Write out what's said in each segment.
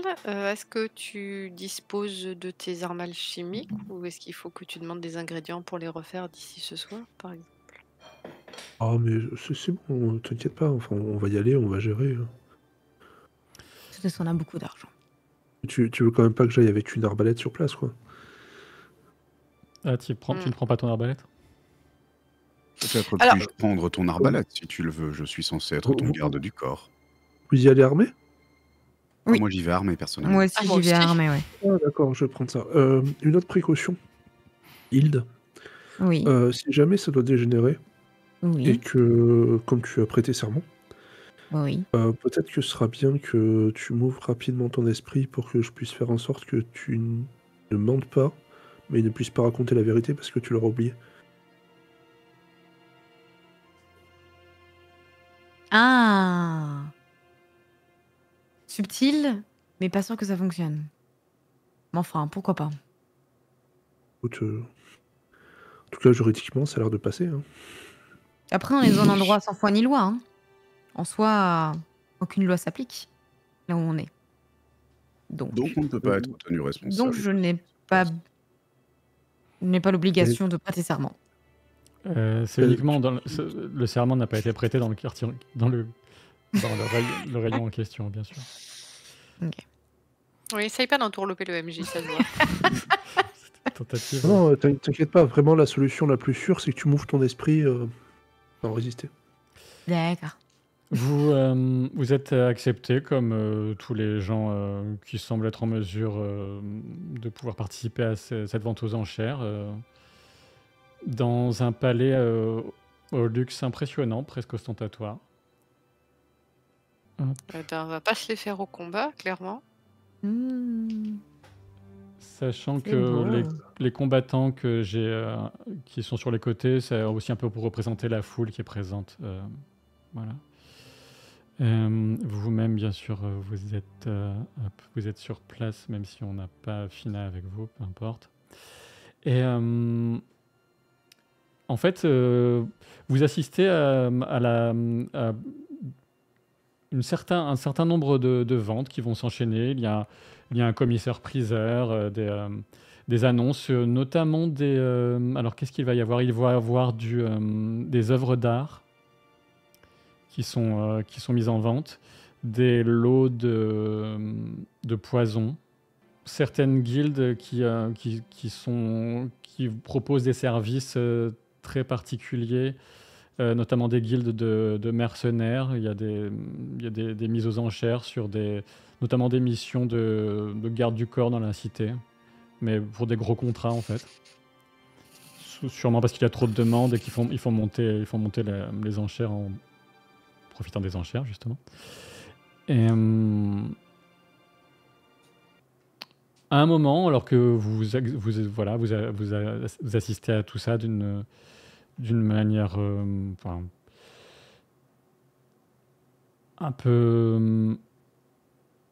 Michael, est-ce que tu disposes de tes armes alchimiques ou est-ce qu'il faut que tu demandes des ingrédients pour les refaire d'ici ce soir, par exemple? Ah mais c'est bon, t'inquiète pas, enfin on va y aller, on va gérer, hein. Surtout si on a beaucoup d'argent. Tu veux quand même pas que j'aille avec une arbalète sur place, quoi? Ah, tu ne prends pas ton arbalète? Peut-être Alors, puis-je prendre ton arbalète si tu le veux, je suis censé être ton Vous garde du corps. vous y allez armé? Ah, Oui. moi j'y vais armé Moi personnellement. aussi, moi j'y vais aussi. armée, ouais. Ah d'accord, je vais prendre ça. Une autre précaution, Hilde, Oui, si jamais ça doit dégénérer et oui, que, comme tu as prêté serment, oui. peut-être que ce sera bien que tu m'ouvres rapidement ton esprit pour que je puisse faire en sorte que tu ne mentes pas, mais ne puisses pas raconter la vérité parce que tu l'auras oublié. Ah! Subtil, mais pas sûr que ça fonctionne. Mais enfin, pourquoi pas? Écoute, en tout cas juridiquement ça a l'air de passer, hein. Après, on est dans un endroit sans foi ni loi, hein. En soi, aucune loi s'applique là où on est. Donc Donc on ne peut pas être tenu responsable. je n'ai pas l'obligation de prêter serment. C'est uniquement dans le serment n'a pas été prêté dans le quartier, dans le rayon en question, bien sûr. OK. Oui, essaye pas d'entourlouper le MJ, ça se voit. C'était une tentative. Non, t'inquiète pas, vraiment la solution la plus sûre, c'est que tu m'ouvres ton esprit, à en résister. D'accord. Vous êtes accepté comme tous les gens qui semblent être en mesure de pouvoir participer à cette vente aux enchères dans un palais au luxe impressionnant, presque ostentatoire. Hop. On va pas se les faire au combat, clairement. Mmh. Sachant C'est que beau. les combattants que j'ai qui sont sur les côtés, c'est aussi un peu pour représenter la foule qui est présente. Voilà. Vous-même, bien sûr, vous êtes sur place, même si on n'a pas Fina avec vous, peu importe. Et en fait, vous assistez à un certain nombre de ventes qui vont s'enchaîner. Il y a un commissaire-priseur, des annonces, notamment des... alors, qu'est-ce qu'il va y avoir? Il va y avoir des œuvres d'art qui sont mises en vente, des lots de poisons, certaines guildes qui proposent des services très particuliers, notamment des guildes de mercenaires. Il y a des mises aux enchères sur notamment des missions de garde du corps dans la cité, mais pour des gros contrats en fait. Sûrement parce qu'il y a trop de demandes et ils font monter les enchères en profitant des enchères justement. Et à un moment, alors que vous assistez à tout ça d'une manière un peu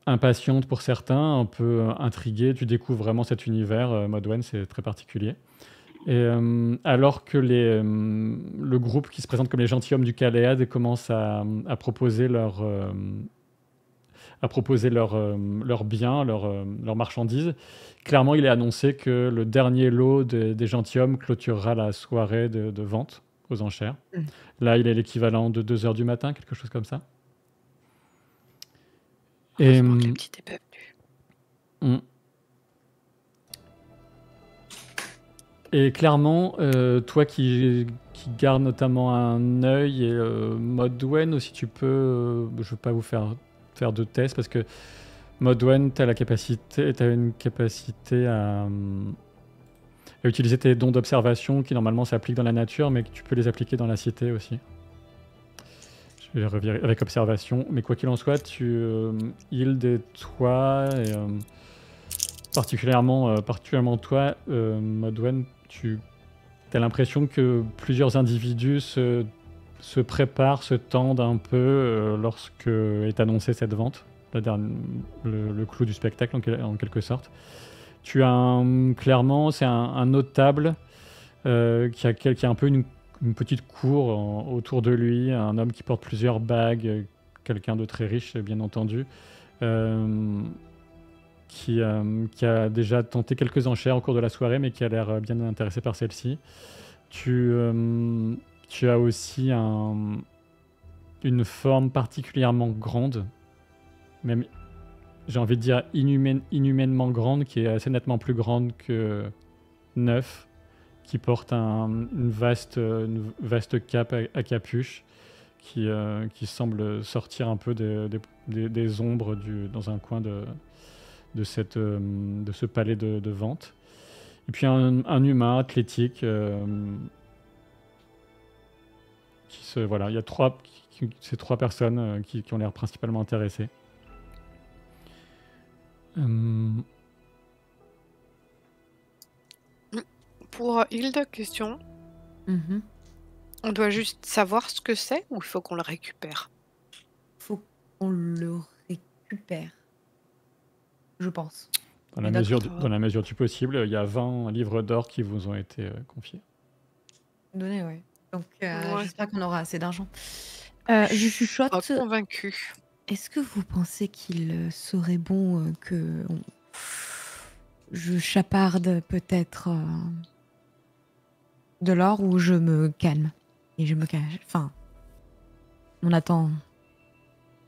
impatiente pour certains, un peu intrigué, tu découvres vraiment cet univers. Modwen, c'est très particulier. Et alors que le groupe qui se présente comme les gentilshommes du Caléade commence à proposer leurs biens, leurs marchandises, clairement, il est annoncé que le dernier lot des gentilshommes clôturera la soirée de vente aux enchères. Mmh. Là, il est l'équivalent de 2 heures du matin, quelque chose comme ça. Heureusement que le petit est pas venu. Et clairement, toi qui garde notamment un œil et Modwen aussi, tu peux... je ne veux pas vous faire de tests parce que Modwen, tu as une capacité à utiliser tes dons d'observation qui normalement s'appliquent dans la nature, mais que tu peux les appliquer dans la cité aussi. Je vais revenir avec observation, mais quoi qu'il en soit, Hilde et toi, et particulièrement toi, Modwen, tu as l'impression que plusieurs individus se préparent, se tendent un peu lorsque est annoncée cette vente, le clou du spectacle en quelque sorte. Tu as clairement, c'est un notable qui a un peu une petite cour autour de lui, un homme qui porte plusieurs bagues, quelqu'un de très riche bien entendu. qui a déjà tenté quelques enchères au cours de la soirée, mais qui a l'air bien intéressé par celle-ci. Tu as aussi une forme particulièrement grande, même j'ai envie de dire inhumainement grande, qui est assez nettement plus grande que Neuf, qui porte une vaste cape à capuche, qui semble sortir un peu des ombres dans un coin de ce palais de vente. Et puis un humain athlétique voilà, il y a ces trois personnes qui ont l'air principalement intéressées. Pour Hilde, question. Mhm. On doit juste savoir ce que c'est ou il faut qu'on le récupère? Faut qu'on le récupère. Je pense. Dans la mesure du possible, il y a 20 livres d'or qui vous ont été confiés. Donné, ouais. Donc, Ouais. j'espère qu'on aura assez d'argent. Je chuchote. Pas convaincu. Est-ce que vous pensez qu'il serait bon que je chaparde peut-être de l'or ou je me calme et je me cache? Enfin, on attend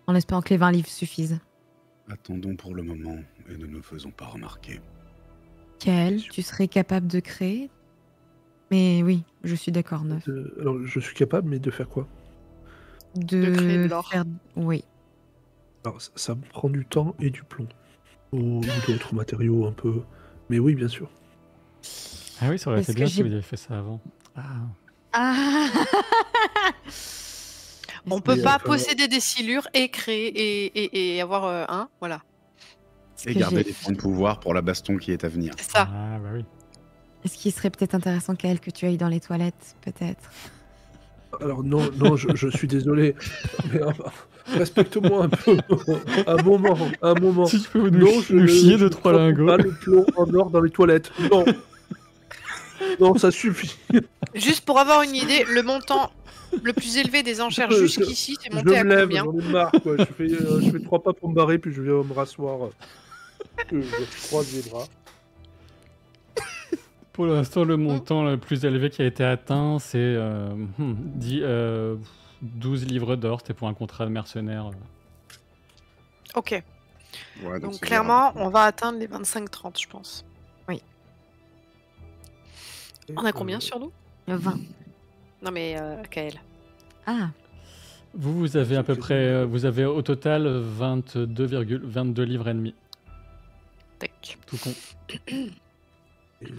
en espérant que les 20 livres suffisent. Attendons pour le moment et ne nous faisons pas remarquer. Kael, tu serais capable de créer? Mais oui, je suis d'accord, Neuf. Alors, je suis capable, mais de faire quoi? De créer de l'or. Oui. Alors, ça me prend du temps et du plomb. Ou d'autres matériaux un peu. Mais oui, bien sûr. Ah oui, ça aurait été Parce bien que si vous aviez fait ça avant. Ah On peut Mais pas enfin, posséder des silures et créer et avoir un, voilà. Et garder les points de pouvoir pour la baston qui est à venir. C'est ça. Ah bah oui. Est-ce qu'il serait peut-être intéressant, Kael, que tu ailles dans les toilettes, peut-être? Alors non, je suis désolé. Mais respecte-moi un peu. Un moment. Si tu peux Non, nous chier de trois prends lingots. pas le plomb en or dans les toilettes. Non. Non, ça suffit. Juste pour avoir une idée, le montant le plus élevé des enchères Je- jusqu'ici, c'est Je monté à me lève, combien? j'en ai marre. Quoi. Je fais 3 pas pour me barrer, puis je viens me rasseoir. Je croise les bras. Pour l'instant, le montant le plus élevé qui a été atteint, c'est 12 livres d'or. C'était pour un contrat de mercenaire. Ok. Ouais, Donc c'est clairement, on va atteindre les 25-30, je pense. On a combien sur nous? 20. Non mais Kael. Ah, Vous avez à peu près, vous avez au total 22 livres et demi. Tac. Tout con.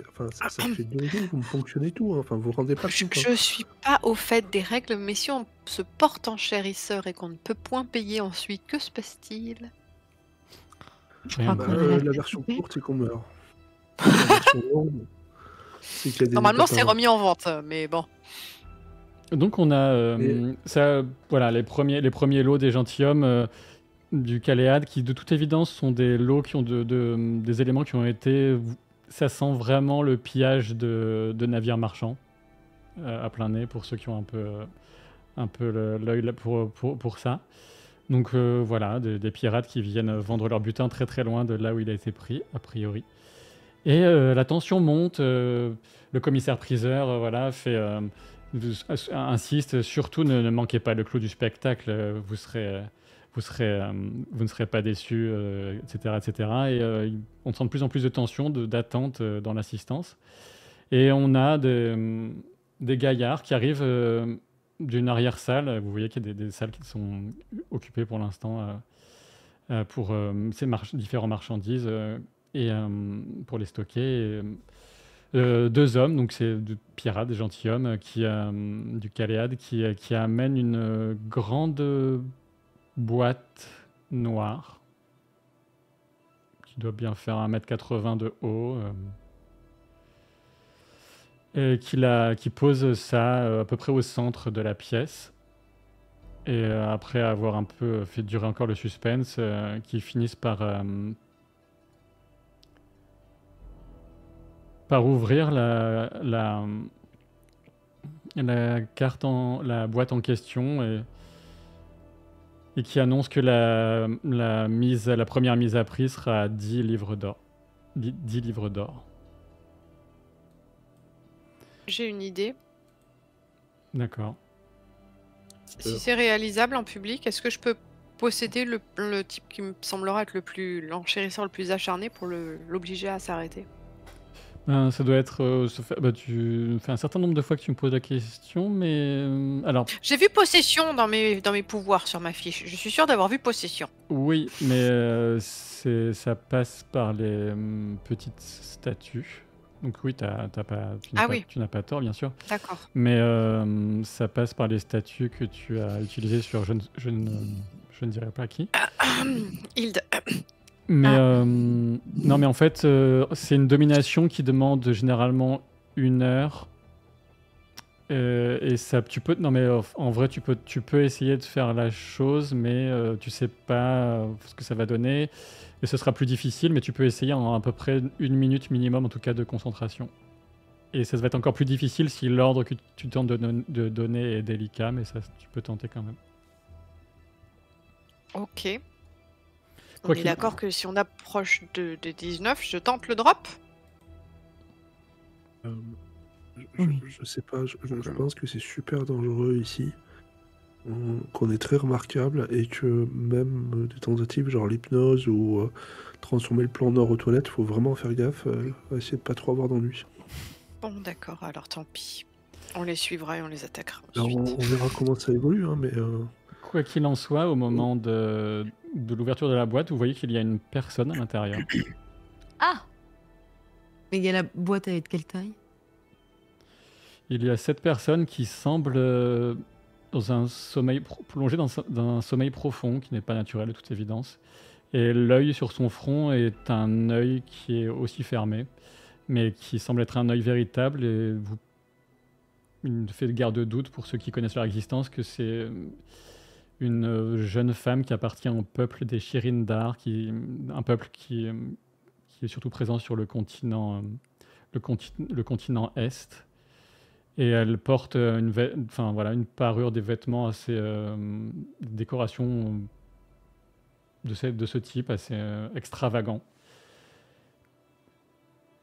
Enfin, ça fait 2 jours, vous me fonctionnez tout. Hein. Enfin, vous vous rendez pas compte. Hein. Je suis pas au fait des règles, mais si on se porte en chérisseur et qu'on ne peut point payer ensuite, que se passe-t-il? je crois Bah, qu'on a la version courte, c'est qu'on meurt. La version longue, c'est qu'il y a des Normalement, étapes c'est avant. remis en vente, mais bon. Donc on a Et- ça, voilà, les premiers lots des gentilshommes du Caléade, qui de toute évidence sont des lots qui ont des éléments qui ont été, ça sent vraiment le pillage de navires marchands à plein nez pour ceux qui ont un peu l'œil là pour ça. Donc voilà, des pirates qui viennent vendre leur butin très très loin de là où il a été pris, a priori. Et la tension monte, le commissaire-priseur voilà, insiste, surtout ne manquez pas le clou du spectacle, vous ne serez pas déçus, etc., etc. Et on sent de plus en plus de tension, d'attente dans l'assistance. Et on a des gaillards qui arrivent d'une arrière-salle. Vous voyez qu'il y a des salles qui sont occupées pour l'instant pour ces différentes marchandises et pour les stocker. Et, 2 hommes, donc c'est des pirates, des gentilshommes du Caléade qui amènent une grande boîte noire qui doit bien faire 1,80 m de haut. Et qui pose ça à peu près au centre de la pièce. Et après avoir un peu fait durer encore le suspense, qui finissent par ouvrir la boîte en question et qui annonce que la première mise à prix sera à 10 livres d'or. 10 livres d'or. J'ai une idée. D'accord. Si c'est réalisable en public, est-ce que je peux posséder le type qui me semblera être l'enchérisseur le plus acharné pour l'obliger à s'arrêter? Ben, ça doit être... tu fais un certain nombre de fois que tu me poses la question, mais... alors, J'ai vu possession dans mes pouvoirs sur ma fiche. Je suis sûre d'avoir vu possession. oui, mais ça passe par les petites statues. Donc oui, tu n'as pas tort, bien sûr. D'accord. Mais ça passe par les statuts que tu as utilisés sur je ne dirai pas qui. Hilde. Mais non, mais en fait, c'est une domination qui demande généralement 1 heure. Et ça, non, mais en vrai, tu peux essayer de faire la chose, mais tu sais pas ce que ça va donner. Et ce sera plus difficile, mais tu peux essayer en à peu près 1 minute minimum, en tout cas, de concentration. Et ça va être encore plus difficile si l'ordre que tu tentes de donner est délicat, mais ça, tu peux tenter quand même. Ok. On Quoi est qu'il- d'accord que si on approche de 19, je tente le drop? Je sais pas, je pense que c'est super dangereux ici, qu'on est très remarquable et que même des tentatives genre l'hypnose ou transformer le plan nord aux toilettes, faut vraiment faire gaffe, essayer de pas trop avoir d'ennuis. Bon, d'accord, alors tant pis. On les suivra et on les attaquera Alors, ensuite. on verra comment ça évolue, hein, mais Quoi qu'il en soit, au moment de l'ouverture de la boîte, vous voyez qu'il y a une personne à l'intérieur. Ah! Mais il y a la boîte avec quelle taille? Il y a cette personne qui semble dans un sommeil plongée dans un sommeil profond qui n'est pas naturel de toute évidence. Et l'œil sur son front est un œil qui est aussi fermé, mais qui semble être un œil véritable. Et il ne fait guère de doute pour ceux qui connaissent leur existence que c'est une jeune femme qui appartient au peuple des Shirindar, un peuple qui est surtout présent sur le continent Est. Et elle porte une parure, des vêtements assez... décoration de ce type, assez extravagant.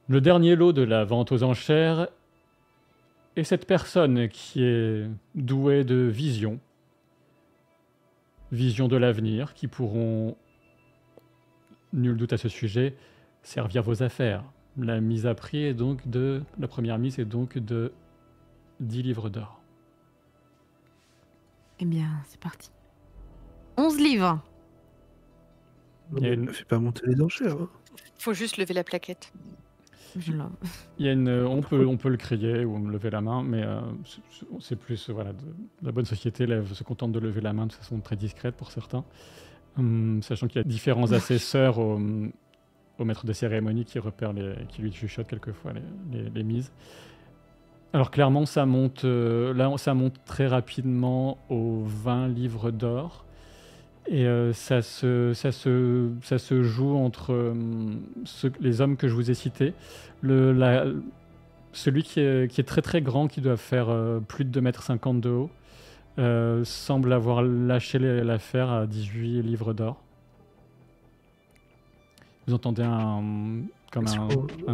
Le dernier lot de la vente aux enchères est cette personne qui est douée de vision de l'avenir, qui pourront, nul doute à ce sujet, servir vos affaires. La mise à prix est donc la première mise est donc de 10 livres d'or. Eh bien, c'est parti. 11 livres. non, Il y a mais une- fais pas monter les enchères. Hein. Faut juste lever la plaquette. Je l'ai. Il y a on peut le crier ou me lever la main, mais c'est plus de la bonne société se contente de lever la main de façon très discrète pour certains, sachant qu'il y a différents assesseurs au maître de cérémonie qui lui chuchotent quelquefois les mises. Alors clairement, ça monte très rapidement aux 20 livres d'or. Et ça se joue entre les hommes que je vous ai cités. Celui qui est très très grand, qui doit faire plus de 2,50 m de haut, semble avoir lâché l'affaire à 18 livres d'or. Vous entendez un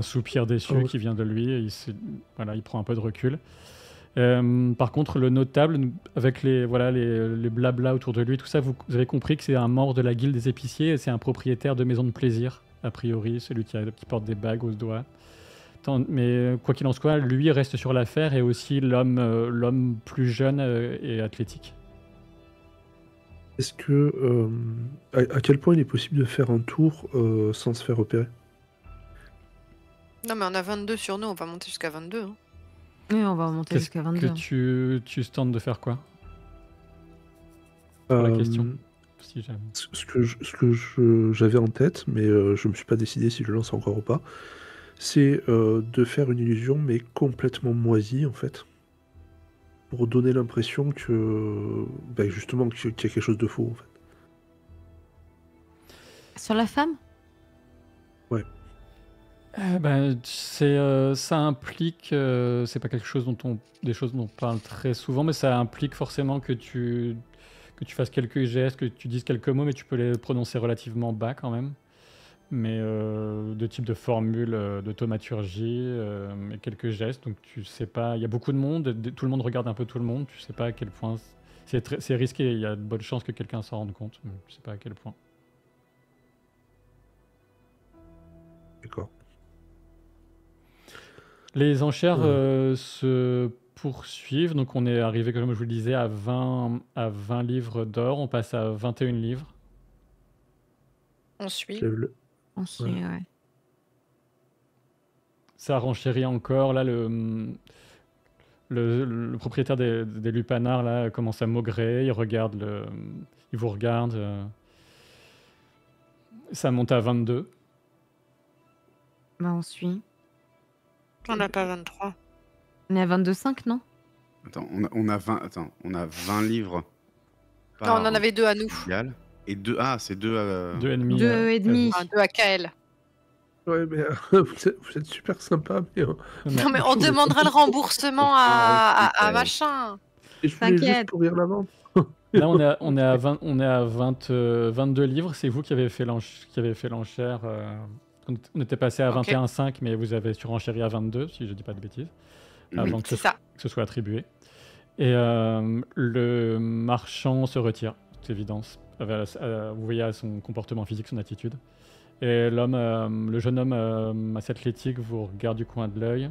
soupir déçu qui vient de lui, et il prend un peu de recul. Par contre, le notable, avec les blabla autour de lui, tout ça, vous avez compris que c'est un membre de la guilde des épiciers et c'est un propriétaire de maison de plaisir, a priori, celui qui porte des bagues aux doigts. Mais quoi qu'il en soit, lui reste sur l'affaire et aussi l'homme plus jeune et athlétique. Est-ce que... à quel point il est possible de faire un tour sans se faire repérer? Non, mais on a 22 sur nous, on va monter jusqu'à 22. Hein. Oui, on va monter jusqu'à 22. Que tu tentes de faire quoi pour la question si jamais. Ce que j'avais en tête, mais je me suis pas décidé si je lance encore ou pas, c'est de faire une illusion, mais complètement moisie, en fait. Pour donner l'impression que... justement, qu'il y a quelque chose de faux, en fait. Sur la femme? Ouais. Ça implique, c'est pas quelque chose des choses dont on parle très souvent, mais ça implique forcément que tu que tu fasses quelques gestes, que tu dises quelques mots, mais tu peux les prononcer relativement bas quand même. Mais de type de formule, de thaumaturgie, et quelques gestes. Donc tu sais pas, il y a beaucoup de monde, tout le monde regarde un peu tout le monde, tu sais pas à quel point c'est risqué, il y a de bonnes chances que quelqu'un s'en rende compte, mais tu sais pas à quel point. D'accord. Les enchères se poursuivent, donc on est arrivé, comme je vous le disais, à 20 livres d'or, on passe à 21 livres. On suit. On suit, ouais. Ça renchérit encore, là le propriétaire des lupanards là commence à maugréer, il vous regarde. Ça monte à 22. Bah, on suit. On n'a pas 23. On est à 22,5, non? Attends, on a 20 livres. Non, on en avait 2 à nous. Égal. Et 2, c'est 2 2 ennemis. 2 et demi. 2 à KL. Ouais, mais vous êtes super sympa, mais... Non, mais on demandera le remboursement à machin. Et je voulais juste T'inquiète. pourrir la vente. Là, on est à 22 livres. C'est vous qui avez fait l'enchère. On était passé à 21,5, mais vous avez surenchéri à 22, si je dis pas de bêtises, avant que ce soit attribué. Et le marchand se retire, c'est évident. Vous voyez à son comportement physique, son attitude. Et le jeune homme assez athlétique vous regarde du coin de l'œil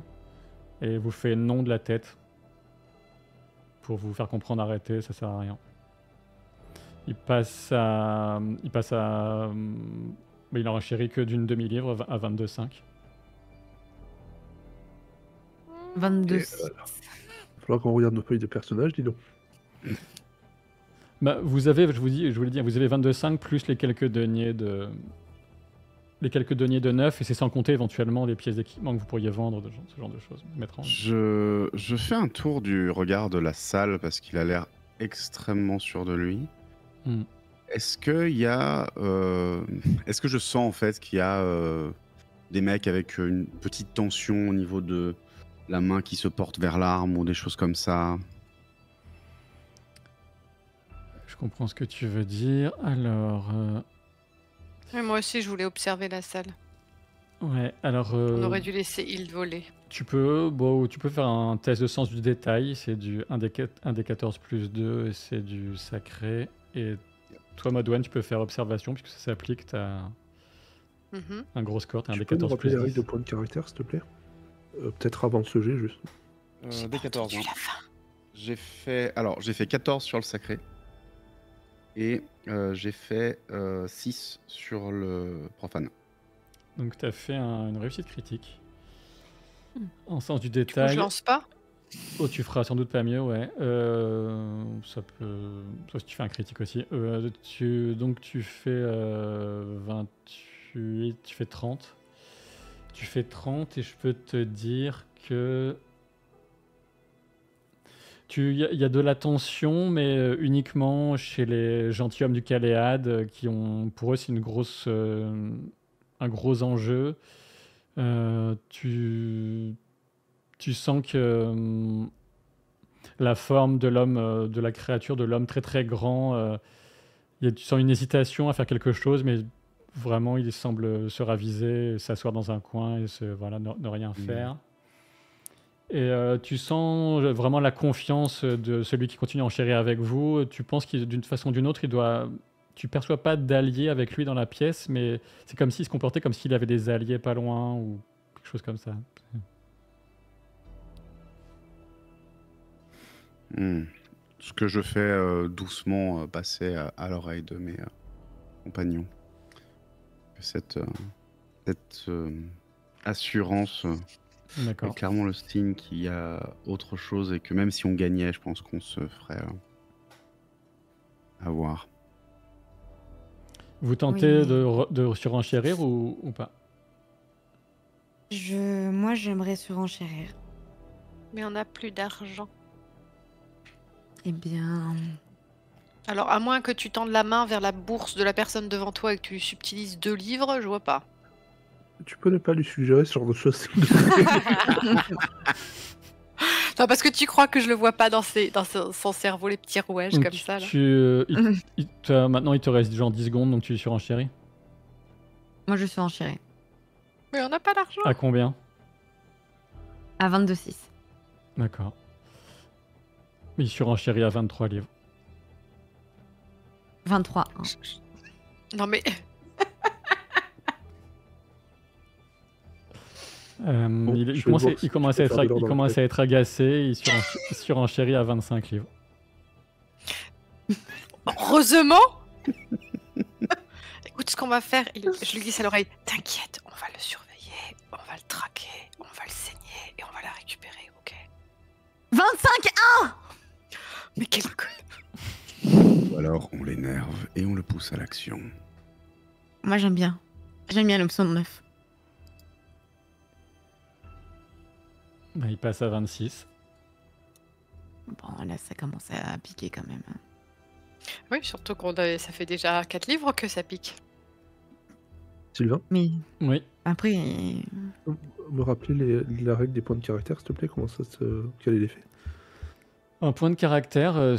et vous fait non de la tête pour vous faire comprendre arrêtez, ça sert à rien. Il en renchérit que d'une demi-livre à 22,5. 22. Il va falloir qu'on regarde nos feuilles de personnages, dis donc. Bah, vous avez, je vous l'ai dit, vous avez 22,5 plus les quelques deniers de neuf, et c'est sans compter éventuellement les pièces d'équipement que vous pourriez vendre, ce genre de choses. Je fais un tour du regard de la salle parce qu'il a l'air extrêmement sûr de lui. Est-ce que je sens en fait qu'il y a des mecs avec une petite tension au niveau de la main qui se porte vers l'arme ou des choses comme ça? Je comprends ce que tu veux dire. Alors... Mais moi aussi, je voulais observer la salle. Ouais, alors... On aurait dû laisser Hilde voler. Tu peux faire un test de sens du détail. C'est du 1 des 14 plus 2 et c'est du sacré. Et toi, Modwen, tu peux faire observation puisque ça s'applique. Tu as un gros score. Tu as un des 14 plus 10. Tu peux nous rappeler les règles de points de caractère, s'il te plaît? Peut-être avant ce jet, juste. Des 14. J'ai fait 14 sur le sacré. Et j'ai fait 6 sur le profane. Donc tu as fait une réussite critique. En sens du détail. Du coup, je lance pas? Oh, tu feras sans doute pas mieux, ouais. Ça peut... Sauf si tu fais un critique aussi. Donc tu fais 28, tu fais 30. Tu fais 30 et je peux te dire que... Il y a de la tension, mais uniquement chez les gentilshommes du Caléade, qui ont, pour eux, c'est un gros enjeu. Tu sens que la forme de l'homme, de la créature, de l'homme très très grand, tu sens une hésitation à faire quelque chose, mais vraiment, il semble se raviser, s'asseoir dans un coin et ne rien faire. Et tu sens vraiment la confiance de celui qui continue à enchérir avec vous. Tu penses qu'il, d'une façon ou d'une autre, tu perçois pas d'alliés avec lui dans la pièce, mais c'est comme s'il se comportait comme s'il avait des alliés pas loin ou quelque chose comme ça. Ce que je fais doucement passer à l'oreille de mes compagnons. Cette assurance... D'accord. Clairement le signe qu'il y a autre chose et que même si on gagnait, je pense qu'on se ferait avoir. Vous tentez de surenchérir ou pas? Moi, j'aimerais surenchérir. Mais on n'a plus d'argent. Eh bien... Alors, à moins que tu tendes la main vers la bourse de la personne devant toi et que tu subtilises 2 livres, je vois pas. Tu peux ne pas lui suggérer ce genre de choses. De toute Non, parce que tu crois que je le vois pas dans son cerveau, les petits rouages Donc, comme ça, là. Maintenant, il te reste genre 10 secondes, donc tu surenchéris. Moi, je suis enchérée. Mais on n'a pas d'argent. À combien? À 22,6. D'accord. Il surenchérit à 23 livres. 23. Hein. Non, mais... Il commence à être agacé, il surenchérit à 25 livres. Heureusement. Écoute ce qu'on va faire. Je lui glisse à l'oreille. T'inquiète, on va le surveiller, on va le traquer, on va le saigner et on va la récupérer, ok? 25. Mais quel con. Ou alors on l'énerve et on le pousse à l'action. Moi, j'aime bien. J'aime bien l'option de 9. Il passe à 26. Bon, là, ça commence à piquer quand même. Oui, surtout ça fait déjà 4 livres que ça pique. Sylvain, Mais Oui. après, me rappeler la règle des points de caractère, s'il te plaît, quel est l'effet? Un point de caractère,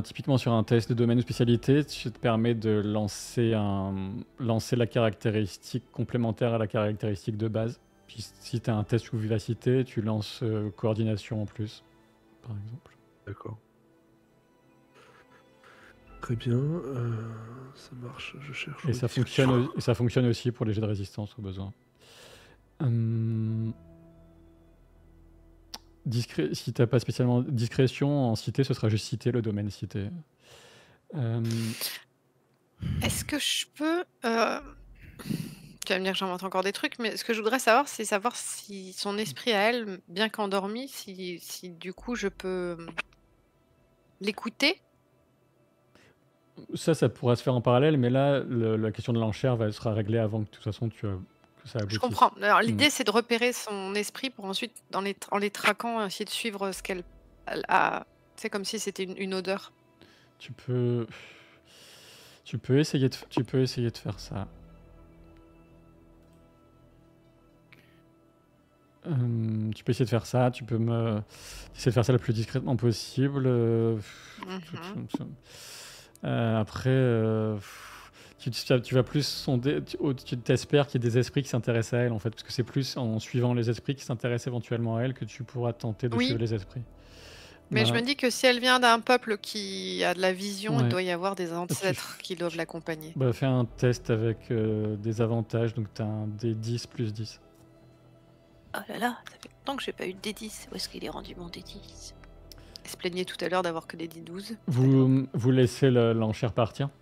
typiquement sur un test de domaine ou spécialité, tu te permet de lancer la caractéristique complémentaire à la caractéristique de base. Puis si tu as un test sous vivacité, tu lances coordination en plus, par exemple. D'accord. Très bien, ça marche, je cherche. Et ça fonctionne aussi pour les jets de résistance au besoin. Si tu n'as pas spécialement discrétion en cité, ce sera juste cité, le domaine cité. Est-ce que je peux... Tu vas me dire que j'invente encore des trucs, mais ce que je voudrais savoir, c'est savoir si son esprit à elle, bien qu'endormi, si du coup je peux l'écouter. Ça pourra se faire en parallèle, mais là, la question de l'enchère sera réglée avant que de toute façon que ça aboutisse. Je comprends. Alors l'idée, c'est de repérer son esprit pour ensuite, en les traquant, essayer de suivre ce qu'elle a. C'est comme si c'était une odeur. Tu peux essayer de faire ça. Tu peux essayer de faire ça. Tu peux essayer de faire ça le plus discrètement possible. Après, tu vas plus sonder. Tu t'espères qu'il y ait des esprits qui s'intéressent à elle, en fait, parce que c'est plus en suivant les esprits qui s'intéressent éventuellement à elle que tu pourras tenter de suivre les esprits. Mais je me dis que si elle vient d'un peuple qui a de la vision, Ouais. il doit y avoir des ancêtres qui doivent l'accompagner. Fais un test avec des avantages, donc tu as un D10 plus 10. Oh là là, ça fait longtemps que j'ai pas eu de D10. Où est-ce qu'il est rendu mon D10? Il se plaignait tout à l'heure d'avoir que des D12. Vous laissez l'enchère partir? De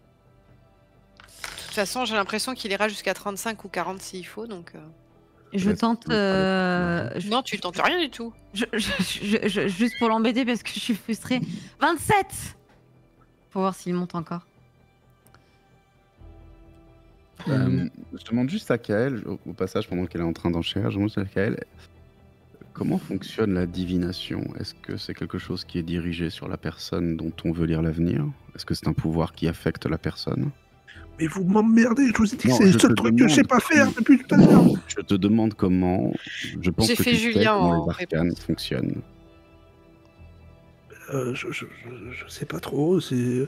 toute façon, j'ai l'impression qu'il ira jusqu'à 35 ou 40 s'il faut, donc... je tente... Non, tu tentes rien du tout. Juste pour l'embêter parce que je suis frustrée. 27. Pour voir s'il monte encore. Je demande juste à Kael, au passage, pendant qu'elle est en train d'enchérir, je demande juste à Kael, comment fonctionne la divination? Est-ce que c'est quelque chose qui est dirigé sur la personne dont on veut lire l'avenir? Est-ce que c'est un pouvoir qui affecte la personne? Mais vous m'emmerdez, je vous ai dit que c'est le seul truc que je sais pas faire depuis tout à l'heure. Je te demande comment. Je pense J'ai que fait tu sais Julien comment en les arcanes fonctionnent. Je sais pas trop, c'est...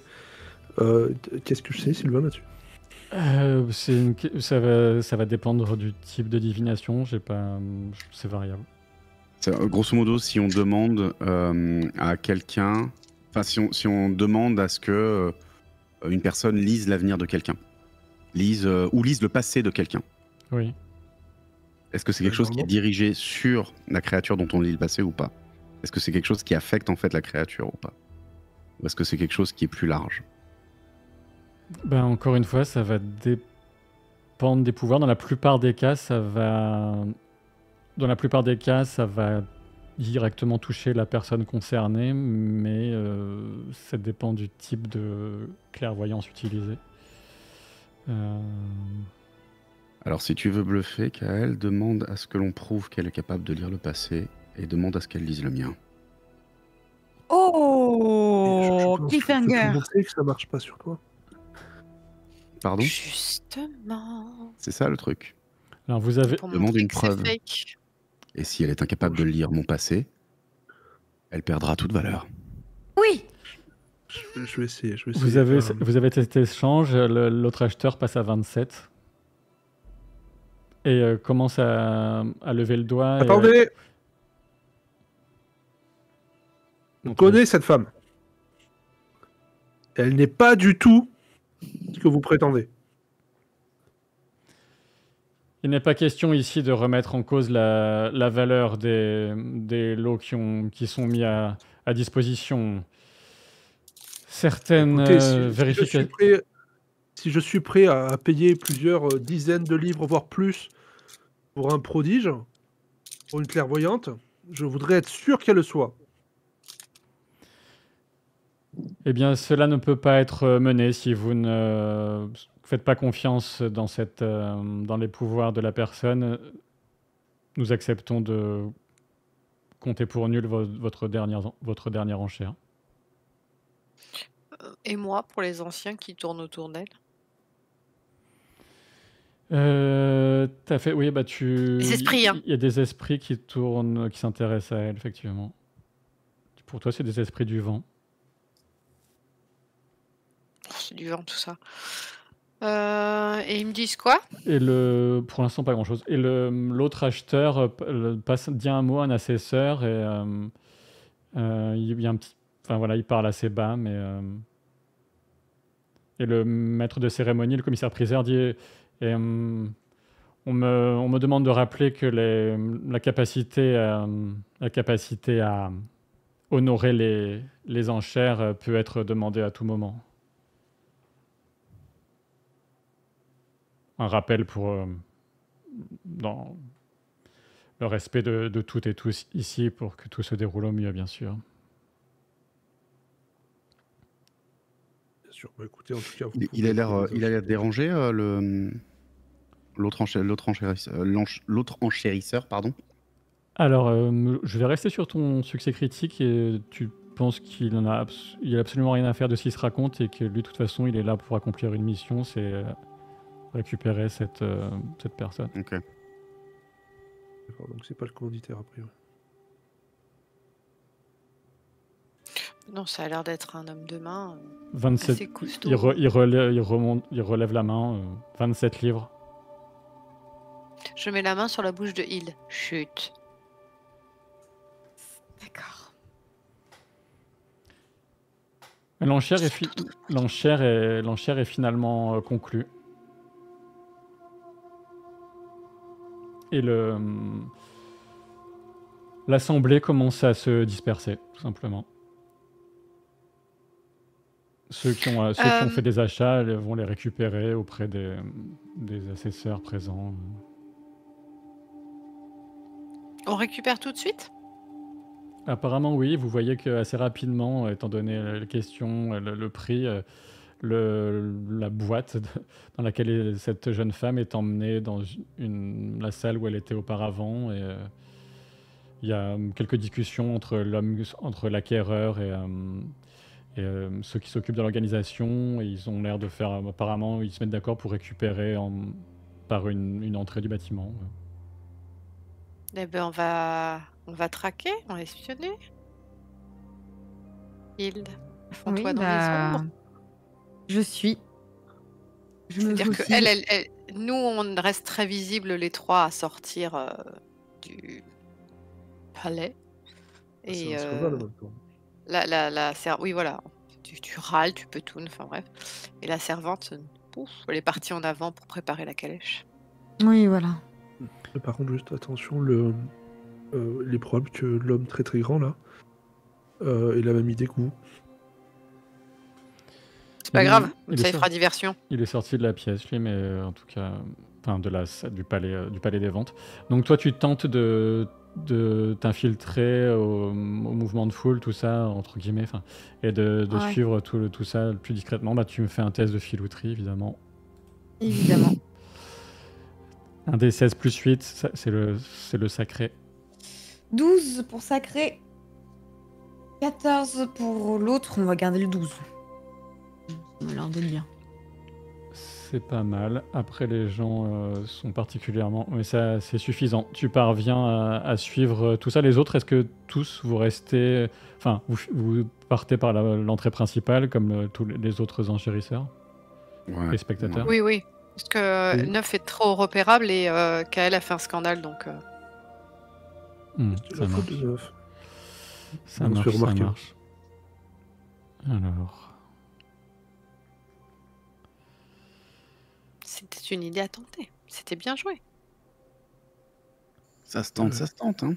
Qu'est-ce que je sais, Sylvain, là-dessus? Ça va dépendre du type de divination, c'est variable. Grosso modo, si on demande à quelqu'un, enfin si on demande à ce que une personne lise l'avenir de quelqu'un, ou lise le passé de quelqu'un. Oui. Est-ce que c'est quelque chose qui est dirigé sur la créature dont on lit le passé ou pas? Est-ce que c'est quelque chose qui affecte en fait la créature ou pas? Ou est-ce que c'est quelque chose qui est plus large? Encore une fois, ça va dépendre des pouvoirs. Dans la plupart des cas, ça va directement toucher la personne concernée, mais ça dépend du type de clairvoyance utilisée. Alors si tu veux bluffer, Kael, demande à ce que l'on prouve qu'elle est capable de lire le passé et demande à ce qu'elle lise le mien. Oh, cliffhanger. Je sais que ça marche pas sur toi. Pardon? Justement. C'est ça le truc. Alors vous avez... Demande une preuve. Et si elle est incapable de lire mon passé, Elle perdra toute valeur. Oui. Je vais essayer. Vous avez testé échange, l'autre acheteur passe à 27 et commence à lever le doigt. Attendez. On connaît cette femme. Elle n'est pas du tout ce que vous prétendez. Il n'est pas question ici de remettre en cause la valeur des lots qui sont mis à disposition. Certaines vérifications. Si je suis prêt à payer plusieurs dizaines de livres, voire plus, pour un prodige, pour une clairvoyante, je voudrais être sûr qu'elle le soit. Eh bien, cela ne peut pas être mené si vous ne faites pas confiance dans les pouvoirs de la personne. Nous acceptons de compter pour nul votre dernière enchère. Et moi, pour les anciens qui tournent autour d'elle. T'as fait, oui, bah Les esprits, hein. Il y a des esprits qui tournent, qui s'intéressent à elle, effectivement. Pour toi, c'est des esprits du vent. Oh, c'est du vent, tout ça. Et ils me disent quoi? Et pour l'instant, pas grand-chose. Et l'autre acheteur dit un mot à un assesseur et il y a un petit, enfin voilà, il parle assez bas, mais et le maître de cérémonie, le commissaire-priseur, dit on me demande de rappeler que la capacité à honorer les enchères peut être demandée à tout moment. Un rappel pour dans le respect de toutes et tous ici pour que tout se déroule au mieux, bien sûr. Bien sûr. Bah, écoutez, en tout cas, Il a l'air dérangé, l'autre enchérisseur, pardon. Alors, je vais rester sur ton succès critique et tu penses qu'il a absolument rien à faire de ce qu'il se raconte et que lui, de toute façon, il est là pour accomplir une mission, c'est récupérer cette personne. Ok. D'accord, donc c'est pas le commanditaire a priori. Non, ça a l'air d'être un homme de main 27. assez costaud. Il relève la main. 27 livres. Je mets la main sur la bouche de Hill. Chut. D'accord. L'enchère est finalement conclue. Et l'assemblée commence à se disperser, tout simplement. Ceux qui ont fait des achats vont les récupérer auprès des assesseurs présents. On récupère tout de suite? Apparemment, oui. Vous voyez qu'assez rapidement, étant donné les questions, le prix, la boîte dans laquelle cette jeune femme est emmenée dans la salle où elle était auparavant. Et il y a quelques discussions entre l'acquéreur et ceux qui s'occupent de l'organisation. Et ils ont l'air de faire, apparemment, ils se mettent d'accord pour récupérer par une entrée du bâtiment. Eh ben, on va traquer, on va espionner. Hild, fonds-toi dans les ombres. Je suis. C'est-à-dire que nous, on reste très visibles les trois à sortir du palais. Et oui, voilà. Tu râles, tu peux tout, enfin bref. Et la servante, pouf, elle est partie en avant pour préparer la calèche. Oui, voilà. Par contre, juste attention, il est probable que l'homme très très grand là ait la même idée que vous. C'est pas grave, ça fera diversion. Il est sorti de la pièce, lui, mais en tout cas, enfin du palais des ventes. Donc toi, tu tentes de t'infiltrer au mouvement de foule, tout ça, entre guillemets, et de suivre tout ça le plus discrètement. Bah, tu me fais un test de filouterie, évidemment. Évidemment. Un des 16 plus 8, c'est le sacré. 12 pour sacré. 14 pour l'autre, on va garder le 12. Ça m'a l'air de bien. C'est pas mal. Après, les gens sont particulièrement... Mais ça, c'est suffisant. Tu parviens à suivre tout ça. Les autres, est-ce que tous, vous restez... Enfin, vous partez par l'entrée principale, comme tous les autres enchérisseurs, Ouais. les spectateurs? Oui, oui. Parce que Oui. Neuf est trop repérable et Kael a fait un scandale, donc... C'est Ça la faute marche. de Neuf. Ça On se marche, fait ça remarquer. marche. Alors... C'était une idée à tenter. C'était bien joué. Ça se tente, hein.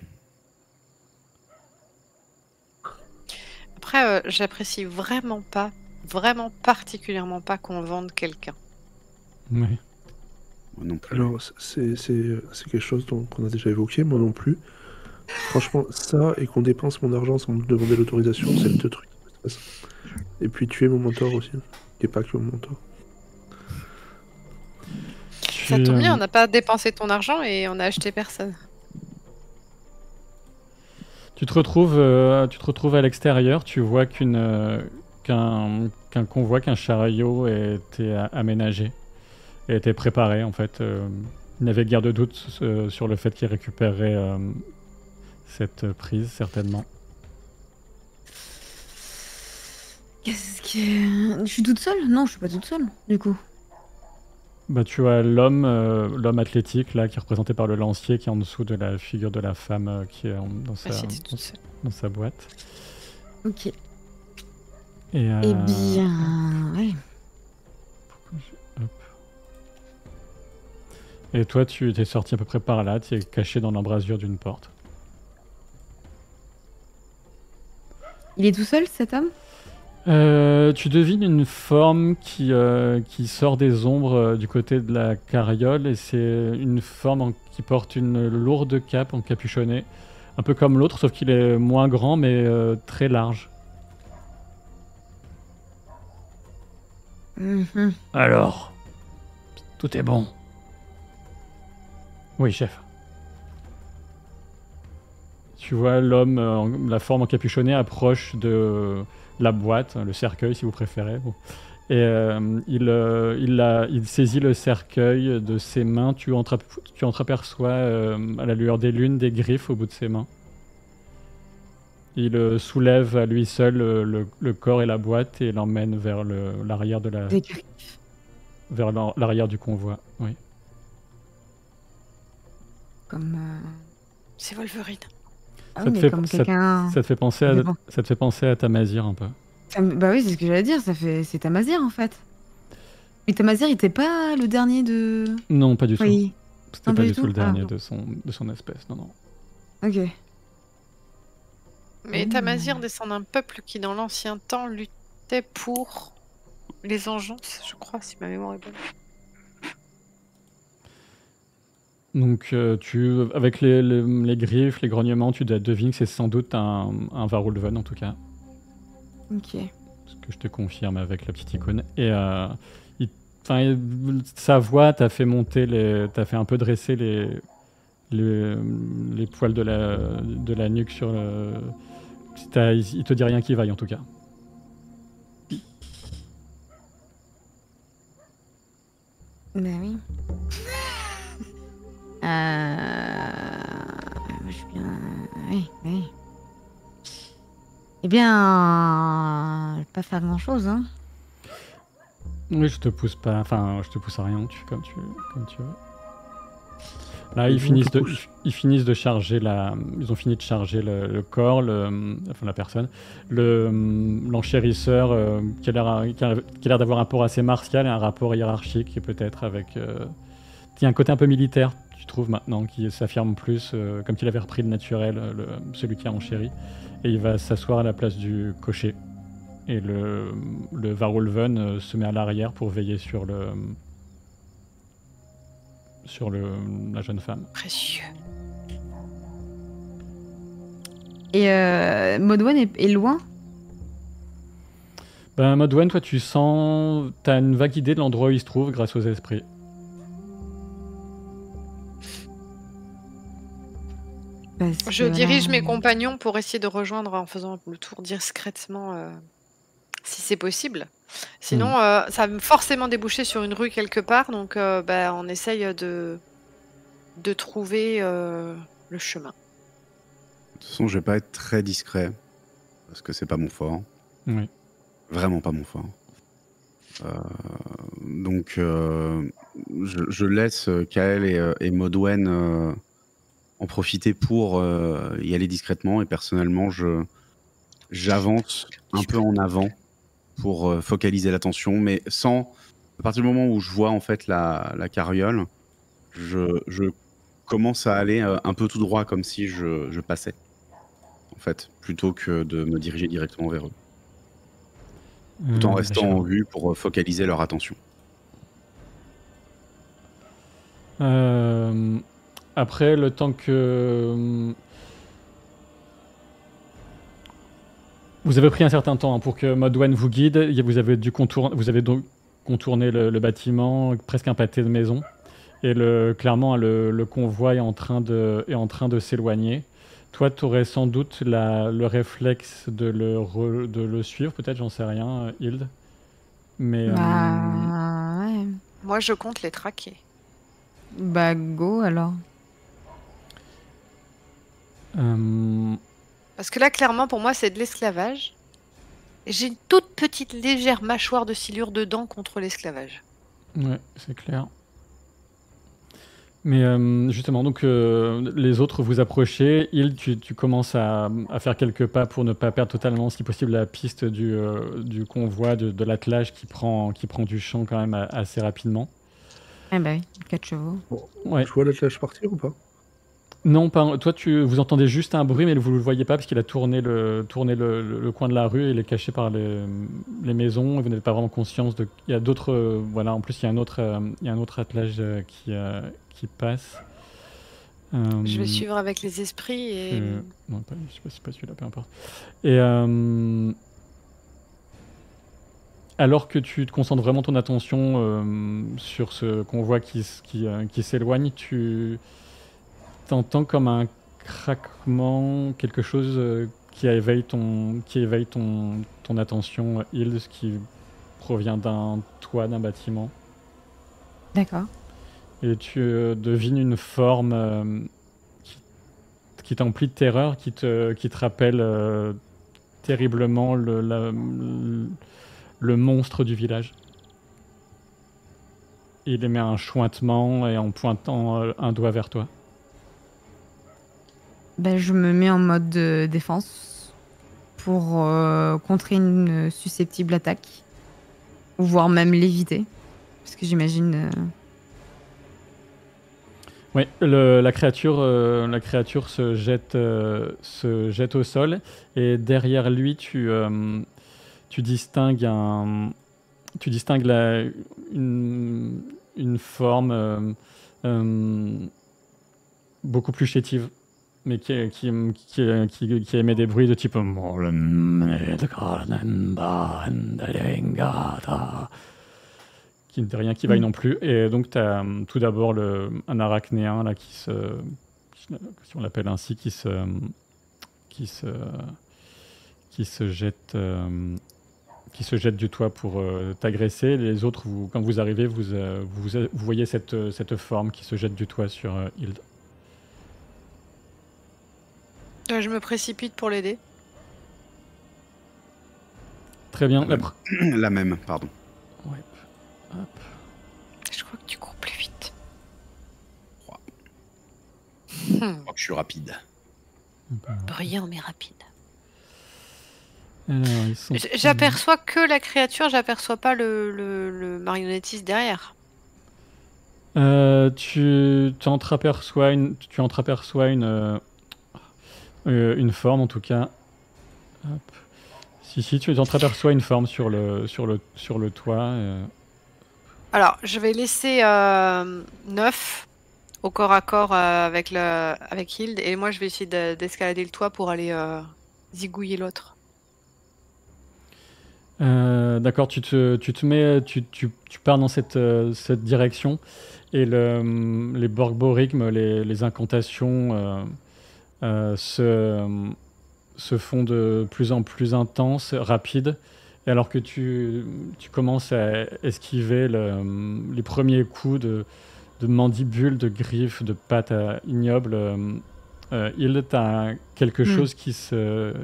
Après, j'apprécie vraiment particulièrement pas qu'on vende quelqu'un. Oui. Moi non plus. Alors, c'est quelque chose qu'on a déjà évoqué, moi non plus. Franchement, ça et qu'on dépense mon argent sans me demander l'autorisation, c'est le deux trucs qui me stressent. Et puis tuer mon mentor aussi, qui est pas que mon mentor. Ça tombe bien, on n'a pas dépensé ton argent et on a acheté personne. Tu te retrouves à l'extérieur, tu vois qu'un convoi, qu'un chariot était aménagé et était préparé en fait. Il n'avait guère de doute sur le fait qu'il récupérerait cette prise, certainement. Qu'est-ce que... Je suis toute seule? Non, je suis pas toute seule, du coup. Bah, tu as l'homme athlétique là, qui est représenté par le lancier, qui est en dessous de la figure de la femme qui est dans sa boîte. Ok. Et, Eh bien... Ouais. Hop. Et toi, tu t'es sorti à peu près par là, tu es caché dans l'embrasure d'une porte. Il est tout seul, cet homme? Tu devines une forme qui sort des ombres du côté de la carriole, et c'est une forme qui porte une lourde cape encapuchonnée, un peu comme l'autre, sauf qu'il est moins grand mais très large. Alors, tout est bon. Oui, chef. Tu vois l'homme, la forme encapuchonnée approche de la boîte, le cercueil si vous préférez. Et il saisit le cercueil de ses mains. Tu entreaperçois à la lueur des lunes des griffes au bout de ses mains. Il soulève à lui seul le corps et la boîte et l'emmène vers l'arrière de la... vers l'arrière du convoi. Oui. Comme... C'est Wolverine. Ah Ça oui, te mais fait- comme ça- quelqu'un... Ça te fait penser Mais bon. ça te fait penser à Tamazir un peu. Bah oui, c'est ce que j'allais dire, c'est Tamazir, en fait. Mais Tamazir, il était pas le dernier de... Non, pas du tout. Oui. C'était Non, pas pas du du tout le tout. Ah. dernier de son espèce. Non, non. Ok. Mais Tamazir descend d'un peuple qui, dans l'ancien temps, luttait pour les engeances, je crois, si ma mémoire est bonne. Donc, avec les griffes, les grognements, tu devines que c'est sans doute un Varulven en tout cas. Ok. Ce que je te confirme avec la petite icône. Et sa voix t'a fait t'as fait un peu dresser les poils de la nuque sur le. Il te dit rien qui vaille en tout cas. Ben oui. Moi, je suis bien... Oui, oui. Eh bien... Je vais pas faire grand-chose, hein. Oui, je te pousse pas. Enfin, je te pousse à rien. Tu fais comme tu veux. Là, ils finissent de charger Ils ont fini de charger le corps, enfin la personne, l'enchérisseur qui a l'air d'avoir un rapport assez martial et un rapport hiérarchique et peut-être avec. Il y a un côté un peu militaire, tu trouves maintenant, qui s'affirme plus, comme qu'il avait repris le naturel, celui qui a enchéri, et il va s'asseoir à la place du cocher. Et le Varulven se met à l'arrière pour veiller sur la jeune femme. Précieux. Et Modwen est loin? Ben, Modwen, toi, t'as une vague idée de l'endroit où il se trouve grâce aux esprits. Je dirige mes compagnons pour essayer de rejoindre en faisant le tour discrètement, si c'est possible. Sinon, ça va forcément déboucher sur une rue quelque part, donc on essaye de trouver le chemin. De toute façon, je vais pas être très discret parce que c'est pas mon fort. Oui. Vraiment pas mon fort. Donc, je laisse Kael et Modwen en profiter pour y aller discrètement. Et personnellement, j'avance un peu en avant pour focaliser l'attention, mais sans. À partir du moment où je vois en fait la carriole, je commence à aller un peu tout droit, comme si je passais, en fait, plutôt que de me diriger directement vers eux, tout en restant en vue pour focaliser leur attention. Après, le temps que... Vous avez pris un certain temps pour que Modwen vous guide. Vous avez donc contourné le bâtiment, presque un pâté de maison. Et clairement, le convoi est en train de s'éloigner. Toi, tu aurais sans doute le réflexe de le suivre, peut-être, j'en sais rien, Hilde. Mais... Ouais. Moi, je compte les traquer. Bah, go alors. Parce que là, clairement, pour moi, c'est de l'esclavage. Et j'ai une toute petite légère mâchoire de silure dedans contre l'esclavage. Ouais, c'est clair. Mais justement, donc les autres vous approchez. Hilde, tu commences à faire quelques pas pour ne pas perdre totalement, si possible, la piste du convoi, de l'attelage qui prend du champ quand même assez rapidement. Eh ben, 4 chevaux. Bon, Ouais. je vois l'attelage partir ou pas? Non, pas. Toi, vous entendez juste un bruit, mais vous ne le voyez pas parce qu'il a tourné le coin de la rue et il est caché par les maisons. Et vous n'avez pas vraiment conscience de. Il y a d'autres. Voilà. En plus, il y a un autre attelage qui passe. Je vais suivre avec les esprits et. Non, je sais pas celui-là, peu importe. Et alors que tu te concentres vraiment ton attention sur ce convoi qui s'éloigne, tu t'entends comme un craquement, quelque chose qui éveille ton attention, Hilde, ce qui provient d'un toit d'un bâtiment. D'accord. Et tu devines une forme qui t'emplit de terreur, qui te rappelle terriblement le monstre du village. Il émet un chointement et en pointant un doigt vers toi. Ben, je me mets en mode de défense pour contrer une susceptible attaque. Ou voire même l'éviter. Parce que j'imagine... Oui, la créature se jette au sol et derrière lui, tu distingues une forme beaucoup plus chétive, mais qui émet des bruits de type qui ne dit rien qui vaille non plus. Et donc, tu as tout d'abord un arachnéen là, si on l'appelle ainsi, qui se jette du toit pour t'agresser. Les autres, quand vous arrivez, vous voyez cette forme qui se jette du toit sur Hilde. Je me précipite pour l'aider. Très bien. La même, pardon. Ouais. Hop. Je crois que tu cours plus vite. Je crois que je suis rapide. Brillant mais rapide. Alors, J'aperçois que la créature, j'aperçois pas le marionnettiste derrière. Tu entreaperçois une forme en tout cas. Hop. Si, tu entreaperçois une forme sur le toit. Alors, je vais laisser 9 au corps à corps avec Hilde, et moi je vais essayer d'escalader le toit pour aller zigouiller l'autre. D'accord, tu pars dans cette direction et les borborigmes, les incantations se font de plus en plus intenses, rapides, Et alors que tu commences à esquiver les premiers coups de mandibules, de griffes, de pattes ignobles, Hilde, tu as quelque chose qui se...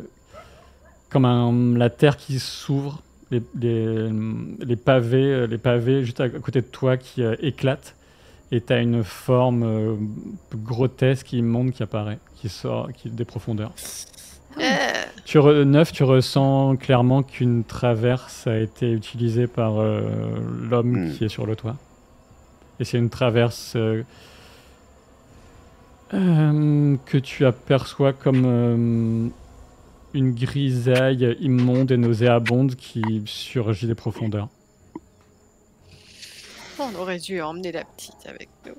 Comme la terre qui s'ouvre, les pavés juste à côté de toi qui éclatent, et tu as une forme grotesque, immonde qui apparaît, qui sort des profondeurs. Neuf, tu ressens clairement qu'une traverse a été utilisée par l'homme qui est sur le toit. Et c'est une traverse que tu aperçois comme une grisaille immonde et nauséabonde qui surgit des profondeurs. On aurait dû emmener la petite avec nous.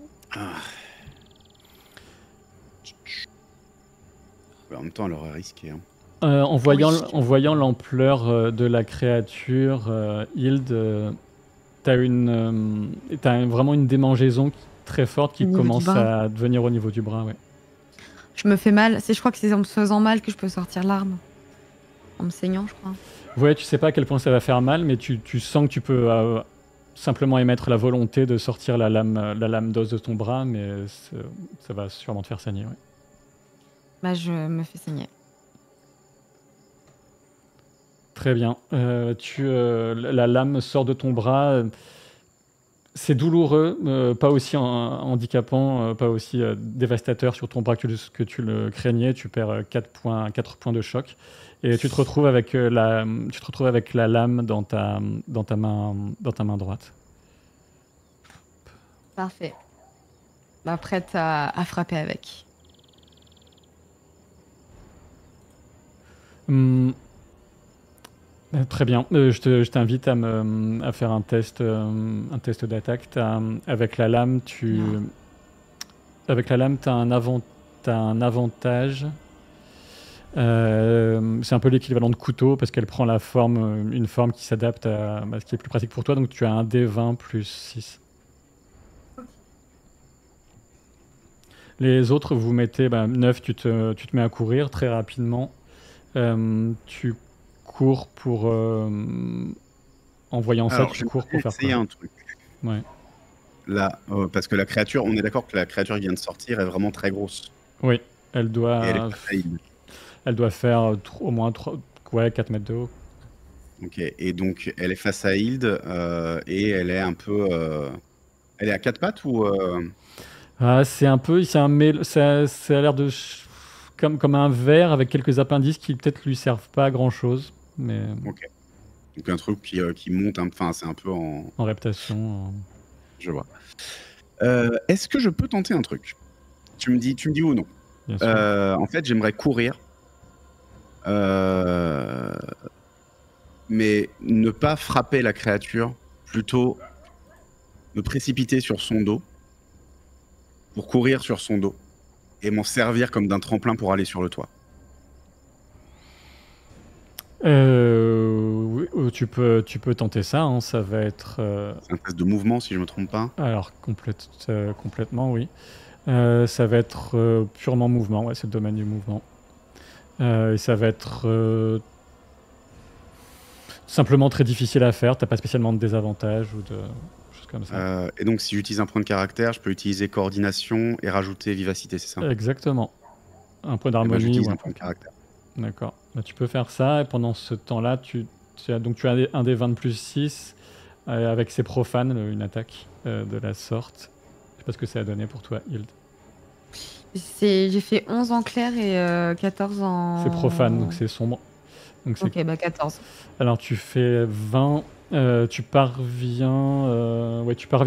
En même temps, elle aurait risqué. Hein. En voyant l'ampleur de la créature, Hilde, t'as vraiment une démangeaison très forte qui commence à devenir au niveau du bras. Ouais. Je me fais mal. Je crois que c'est en me faisant mal que je peux sortir l'arme. En me saignant, je crois. Ouais, tu sais pas à quel point ça va faire mal, mais tu sens que tu peux simplement émettre la volonté de sortir la lame d'os de ton bras, mais ça va sûrement te faire saigner. Ouais. Bah, je me fais saigner. Très bien. La lame sort de ton bras. C'est douloureux, pas aussi handicapant, pas aussi dévastateur sur ton bras que tu le craignais. Tu perds 4 points de choc. Et tu te retrouves avec la lame dans ta main droite. Parfait. Bah, prête à frapper avec. Très bien. Je t'invite à faire un test d'attaque. Avec la lame, t'as un avantage. C'est un peu l'équivalent de couteau parce qu'elle prend une forme qui s'adapte à ce qui est plus pratique pour toi. Donc tu as un D20 plus 6. Les autres, vous mettez 9, tu te mets à courir très rapidement. Tu cours pour... en voyant ça, tu cours pour faire essayer un truc. Ouais. Là, parce que la créature, on est d'accord que la créature qui vient de sortir est vraiment très grosse. Oui, elle doit... Et elle est pas faillible. Elle doit faire au moins 4 mètres de haut. Ok, et donc elle est face à Hilde et elle est un peu... Elle est à 4 pattes ou... c'est un peu... ça a l'air de... Comme un ver avec quelques appendices qui peut-être lui servent pas à grand-chose. Mais... Ok. Donc un truc qui monte, enfin c'est un peu en reptation. Je vois. Est-ce que je peux tenter un truc ? Tu me dis oui ou non ? Bien sûr. En fait, j'aimerais courir. Mais ne pas frapper la créature, plutôt me précipiter sur son dos pour courir sur son dos et m'en servir comme d'un tremplin pour aller sur le toit. Oui, tu peux tenter ça, hein, ça va être... C'est un test de mouvement si je me trompe pas. Alors complètement oui. Ça va être purement mouvement, ouais, c'est le domaine du mouvement. Et ça va être simplement très difficile à faire, t'as pas spécialement de désavantages ou de choses comme ça. Et donc si j'utilise un point de caractère, je peux utiliser coordination et rajouter vivacité, c'est ça ? Exactement. Un point d'harmonie. J'utilise un point de caractère. D'accord. Bah, tu peux faire ça et pendant ce temps-là, tu as un des 20 plus 6 avec ses profanes, une attaque de la sorte. Je sais pas ce que ça a donné pour toi, Hilde. J'ai fait 11 en clair et 14 en... C'est profane, donc c'est sombre. Donc ok, 14. Alors tu fais 20, tu parviens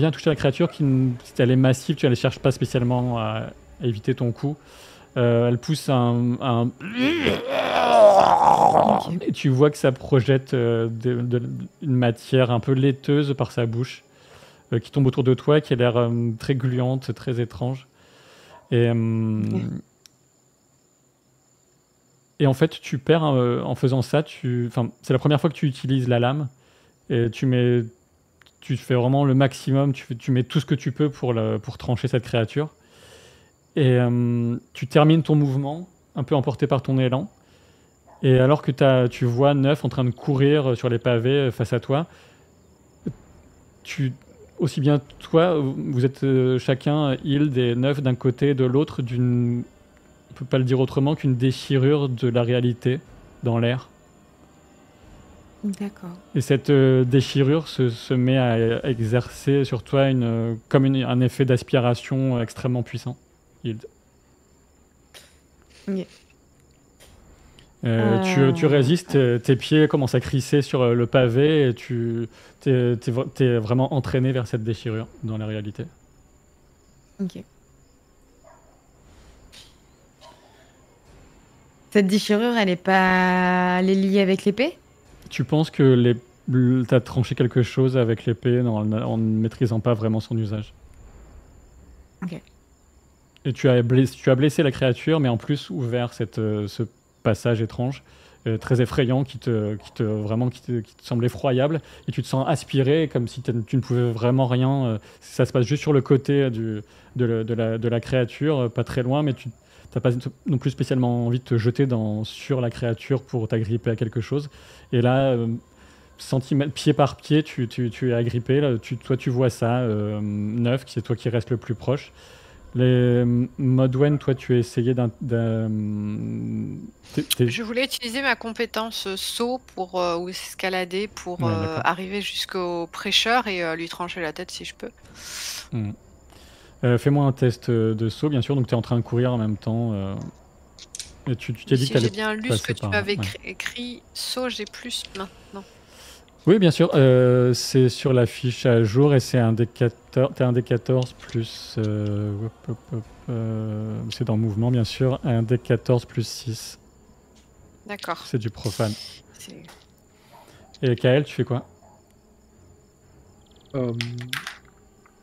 à toucher la créature qui, si elle est massive, tu ne la cherches pas spécialement à éviter ton coup. Elle pousse un... Et tu vois que ça projette une matière un peu laiteuse par sa bouche qui tombe autour de toi, qui a l'air très gluante, très étrange. Et en fait, tu perds en faisant ça. C'est la première fois que tu utilises la lame. Et tu fais vraiment le maximum. Tu mets tout ce que tu peux pour trancher cette créature. Et tu termines ton mouvement, un peu emporté par ton élan. Et alors que tu vois Neuf en train de courir sur les pavés face à toi, aussi bien toi, vous êtes chacun, Hild et Neuf, d'un côté et de l'autre, on peut pas le dire autrement qu'une déchirure de la réalité dans l'air. D'accord. Et cette déchirure se met à exercer sur toi comme un effet d'aspiration extrêmement puissant, Hild. Ok. Tu résistes, tes pieds commencent à crisser sur le pavé et t'es vraiment entraîné vers cette déchirure dans la réalité. Ok. Cette déchirure, elle est liée avec l'épée? Tu penses que t'as tranché quelque chose avec l'épée en ne maîtrisant pas vraiment son usage. Ok. Et tu as blessé la créature, mais en plus ouvert ce passage étrange, très effrayant, qui te semble effroyable, et tu te sens aspiré comme si tu ne pouvais vraiment rien. Ça se passe juste sur le côté de la créature, pas très loin, mais tu n'as pas non plus spécialement envie de te jeter sur la créature pour t'agripper à quelque chose. Et là, pied par pied, tu es agrippé. Là, toi, tu vois ça, Neuf, c'est toi qui reste le plus proche. Modwen, toi, tu as essayé Je voulais utiliser ma compétence saut ou escalader pour Ouais, d'accord. arriver jusqu'au prêcheur et lui trancher la tête si je peux. Fais-moi un test de saut, bien sûr. Donc, tu es en train de courir en même temps. Et tu t'es dit Si que tu j'ai allais bien lu ce que passer tu par m'avais ouais. écrit, saut, j'ai plus maintenant. Oui, bien sûr. C'est sur la fiche à jour et c'est un D14. T'as un D14 plus. C'est dans mouvement, bien sûr. Un D14 plus 6. D'accord. C'est du profane. C'est- Et Kael, tu fais quoi?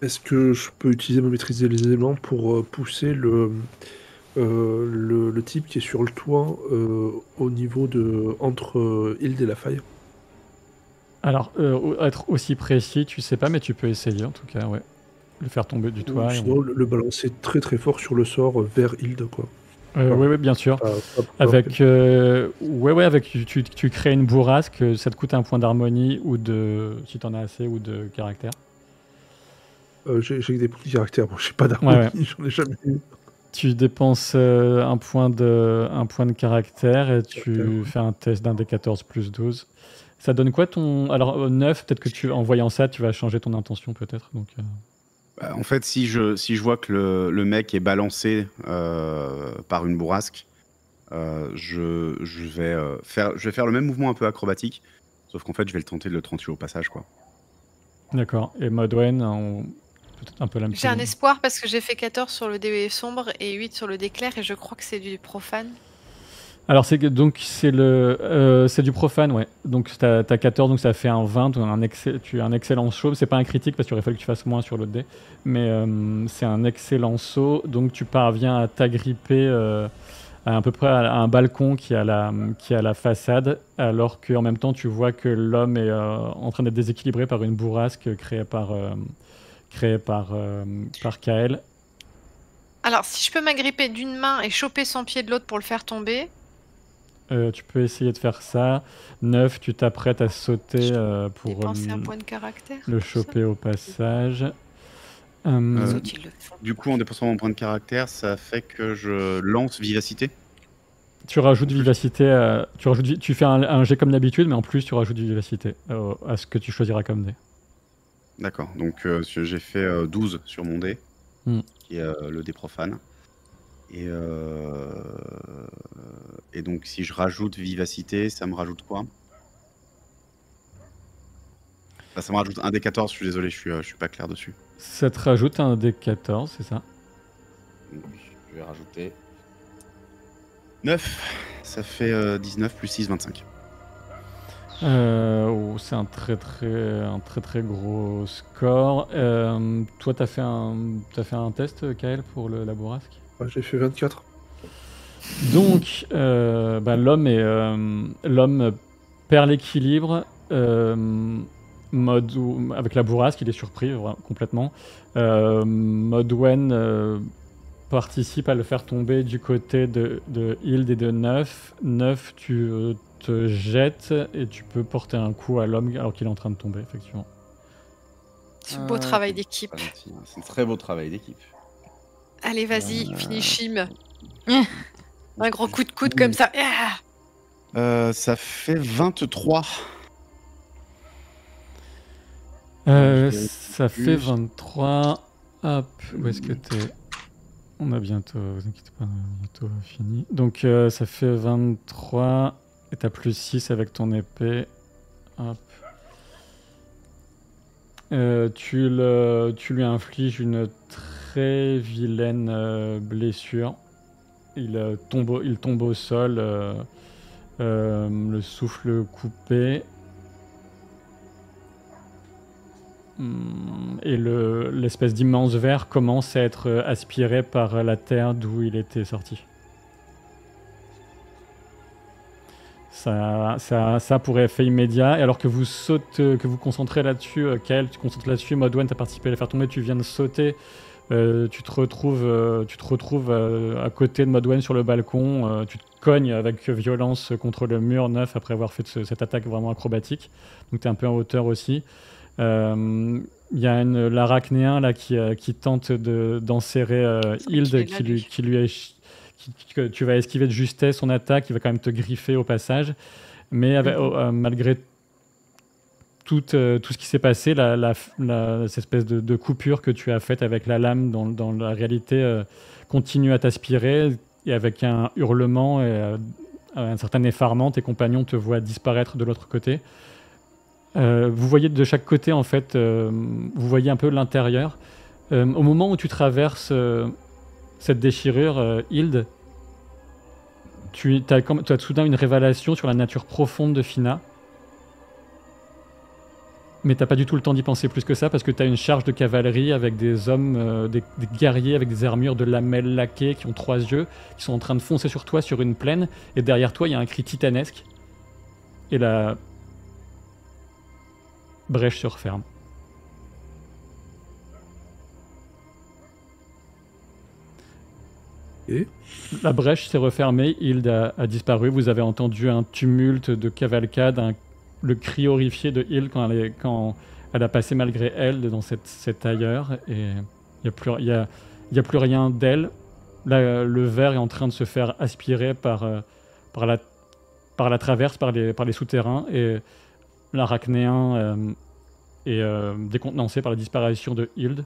Est-ce que je peux utiliser ma maîtrise des éléments pour pousser le type qui est sur le toit au niveau entre Hild et la faille? Alors, être aussi précis, tu sais pas, mais tu peux essayer en tout cas, ouais. Le faire tomber du toit. Sinon, le balancer très très fort sur le sort vers Hild, quoi. Oui, bien sûr. Pas Avec, tu crées une bourrasque, ça te coûte un point d'harmonie si t'en as assez, ou de caractère. J'ai des points de caractère, bon, j'ai pas d'harmonie, j'en ai jamais eu. Tu dépenses un point de caractère et tu fais un test d'un D14 plus 12. Ça donne quoi Alors, 9, peut-être que en voyant ça, tu vas changer ton intention, peut-être. Donc, En fait, si je vois que le mec est balancé par une bourrasque, je vais faire le même mouvement un peu acrobatique, sauf qu'en fait, je vais le tenter de le tuer au passage, quoi. D'accord. Et Modwen, peut-être un peu la même J'ai un chose. espoir parce que j'ai fait 14 sur le dé sombre et 8 sur le dé clair et je crois que c'est du profane. Alors, c'est du profane, ouais. Donc, t'as 14, donc ça fait un 20. Tu as un excellent saut. C'est pas un critique parce qu'il aurait fallu que tu fasses moins sur l'autre dé. Mais c'est un excellent saut. Donc, tu parviens à t'agripper à peu près à un balcon qui est à la façade. Alors qu'en même temps, tu vois que l'homme est en train d'être déséquilibré par une bourrasque créée par Kael. Alors, si je peux m'agripper d'une main et choper son pied de l'autre pour le faire tomber. Tu peux essayer de faire ça. 9, tu t'apprêtes à sauter pour dépenser un point de caractère. le choper au passage. Du coup, en dépensant mon point de caractère, ça fait que je lance vivacité. Tu rajoutes vivacité. Tu fais un jet comme d'habitude, mais en plus, tu rajoutes vivacité à ce que tu choisiras comme dé. D'accord. Donc, j'ai fait 12 sur mon dé, qui est le dé profane. Et donc, si je rajoute vivacité, ça me rajoute quoi? Ça me rajoute un D14, je suis désolé, je suis pas clair dessus. Ça te rajoute un D14, c'est ça? Donc, je vais rajouter 9, ça fait 19 plus 6, 25. C'est un très très gros score. Toi, t'as fait un test, Kael, pour la bourrasque? J'ai fait 24. Donc, l'homme perd l'équilibre. Avec la bourrasque, il est surpris complètement. Modwen participes à le faire tomber du côté de Hild et de Neuf. Neuf, tu te jettes et tu peux porter un coup à l'homme alors qu'il est en train de tomber, effectivement. C'est un beau travail d'équipe. C'est un très beau travail d'équipe. Allez, vas-y, finish him. Un grand coup de coude comme ça. Ça fait 23. Ça fait 23. Hop, où est-ce que t'es? On a bientôt, vous inquiétez pas, on a bientôt fini. Donc ça fait 23 et t'as plus 6 avec ton épée. Hop. Tu lui infliges une très vilaine blessure. Il tombe au sol, le souffle coupé. Et l'espèce d'immense ver commence à être aspiré par la terre d'où il était sorti. Ça pour effet immédiat. Et alors que vous concentrez là-dessus, Kael, tu te concentres là-dessus, Modwen, tu as participé à les faire tomber, tu viens de sauter. Tu te retrouves à côté de Modwen sur le balcon. Tu te cognes avec violence contre le mur Neuf après avoir fait cette attaque vraiment acrobatique. Donc tu es un peu en hauteur aussi. Il y a l'Arachnéen là qui tente d'enserrer Hild, que tu vas esquiver de justesse son attaque, il va quand même te griffer au passage, mais malgré tout ce qui s'est passé, cette espèce de coupure que tu as faite avec la lame dans la réalité continue à t'aspirer, et avec un hurlement et un certain effarement, tes compagnons te voient disparaître de l'autre côté. Vous voyez de chaque côté, en fait, vous voyez un peu l'intérieur. Au moment où tu traverses cette déchirure, Hild, tu as soudain une révélation sur la nature profonde de Fina. Mais t'as pas du tout le temps d'y penser plus que ça, parce que tu as une charge de cavalerie avec des hommes, des guerriers avec des armures de lamelles laquées qui ont 3 yeux, qui sont en train de foncer sur toi sur une plaine, et derrière toi il y a un cri titanesque. Et la brèche se referme. Et la brèche s'est refermée, Hild a disparu. Vous avez entendu un tumulte de cavalcade, le cri horrifié de Hild quand elle a passé malgré elle dans cet ailleurs. Et il n'y a plus rien d'elle. Le ver est en train de se faire aspirer par la traverse, par les souterrains. Et l'Arachnéen est décontenancé par la disparition de Hild.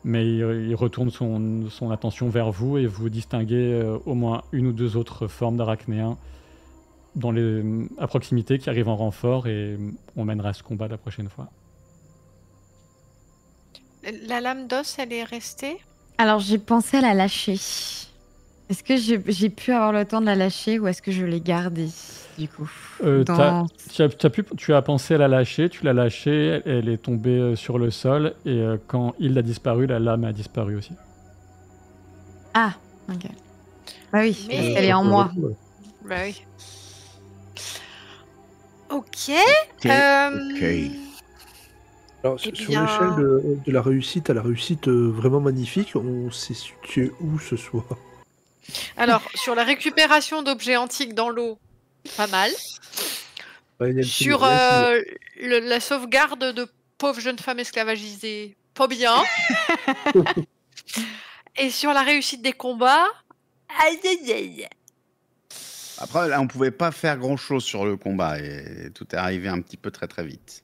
Mais il retourne son attention vers vous et vous distinguez au moins une ou deux autres formes d'arachnéens à proximité qui arrivent en renfort, et on mènera ce combat la prochaine fois. La lame d'os, elle est restée? Alors j'ai pensé à la lâcher. Est-ce que j'ai pu avoir le temps de la lâcher ou est-ce que je l'ai gardée du coup Tu as pensé à la lâcher, tu l'as lâchée, elle est tombée sur le sol, et quand il a disparu, la lame a disparu aussi. Ah, ok. Bah oui, parce qu'elle est en moi. Bah oui. Ok. Alors, sur l'échelle de la réussite à la réussite vraiment magnifique, on s'est situé où ce soir? Alors, sur la récupération d'objets antiques dans l'eau, pas mal. Sur la sauvegarde de pauvres jeunes femmes esclavagisées, pas bien. Et sur la réussite des combats, aïe aïe aïe. Après, là, on pouvait pas faire grand-chose sur le combat et tout est arrivé un petit peu très très vite.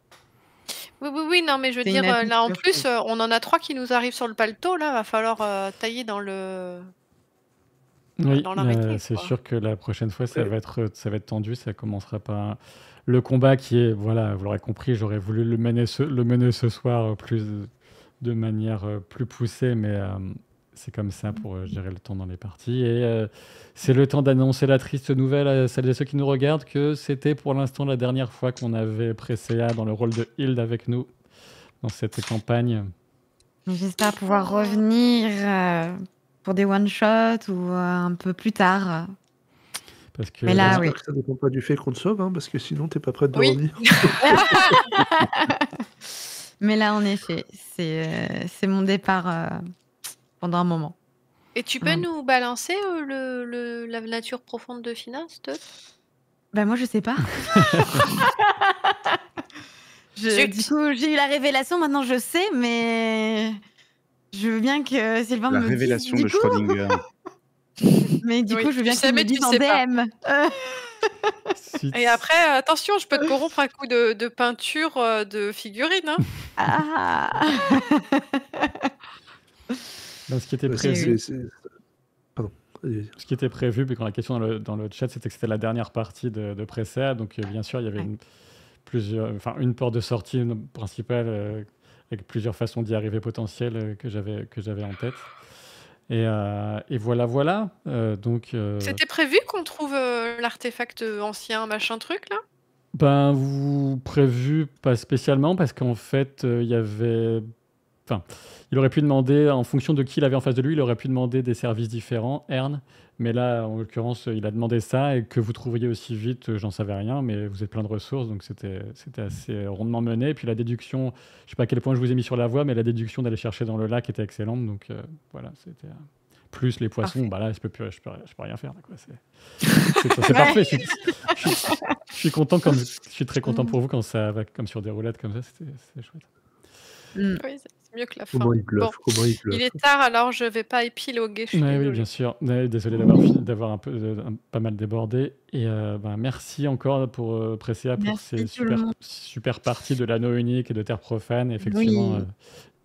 Oui, non, mais je veux dire, là en plus, on en a 3 qui nous arrivent sur le paletot, là, va falloir tailler dans le... Oui, c'est sûr que la prochaine fois, ça va être tendu, ça commencera par le combat qui est, voilà, vous l'aurez compris, j'aurais voulu le mener ce soir de manière plus poussée, mais c'est comme ça pour gérer le temps dans les parties. Et c'est le temps d'annoncer la triste nouvelle à celles et ceux qui nous regardent que c'était pour l'instant la dernière fois qu'on avait Presea dans le rôle de Hild avec nous dans cette campagne. J'espère pouvoir revenir pour des one-shots ou un peu plus tard. Parce que mais là, j'espère que ça ne dépend pas du fait qu'on te sauve, hein, parce que sinon t'es pas prête de revenir. Mais là, en effet, c'est mon départ pendant un moment. Et tu peux Mm. nous balancer la nature profonde de Fina, s'il te plaît? Bah moi je sais pas. Zut. Du coup j'ai eu la révélation, maintenant je sais, mais je veux bien que Sylvain La me dise révélation du de coup. Schrödinger. Mais du Oui, coup je veux tu bien sais, qu'il me mais tu dise en sais pas. DM. Si- Et après, attention, je peux te corrompre un coup de peinture de figurine. Hein. Ah. Ben, ce qui était Ouais, prévu, Pardon. Allez-y. ce qui était prévu, puis quand la question dans le chat, c'était que c'était la dernière partie de Presea. Donc, bien sûr, il y avait Ouais. une porte de sortie principale avec plusieurs façons d'y arriver potentielles que j'avais en tête. Et voilà. Donc, C'était prévu qu'on trouve l'artefact ancien, machin truc, là? ben, prévu pas spécialement, parce qu'en fait, il y avait. Enfin, il aurait pu demander, en fonction de qui il avait en face de lui, il aurait pu demander des services différents, Ern. Mais là, en l'occurrence, il a demandé ça, et que vous trouviez aussi vite, j'en savais rien, mais vous êtes plein de ressources, donc c'était assez rondement mené. Et puis la déduction, je sais pas à quel point je vous ai mis sur la voie, mais la déduction d'aller chercher dans le lac était excellente, donc voilà, c'était. Plus les poissons, Parfait. bah là, je peux rien faire. Là, quoi. C'est parfait. Je suis content, je suis très content pour vous quand ça va comme sur des roulettes comme ça, c'est chouette. Oui, c'est mieux que la fin. Comment il bluffe, Bon, comment il bluffe. il est tard, alors je vais pas épiloguer, je suis Ouais, oui, désolée. bien sûr. Ouais, désolé d'avoir pas mal débordé. Et ben, merci encore pour Presea pour Merci ces tout le monde. super parties de l'anneau unique et de Terre profane. Effectivement, Oui,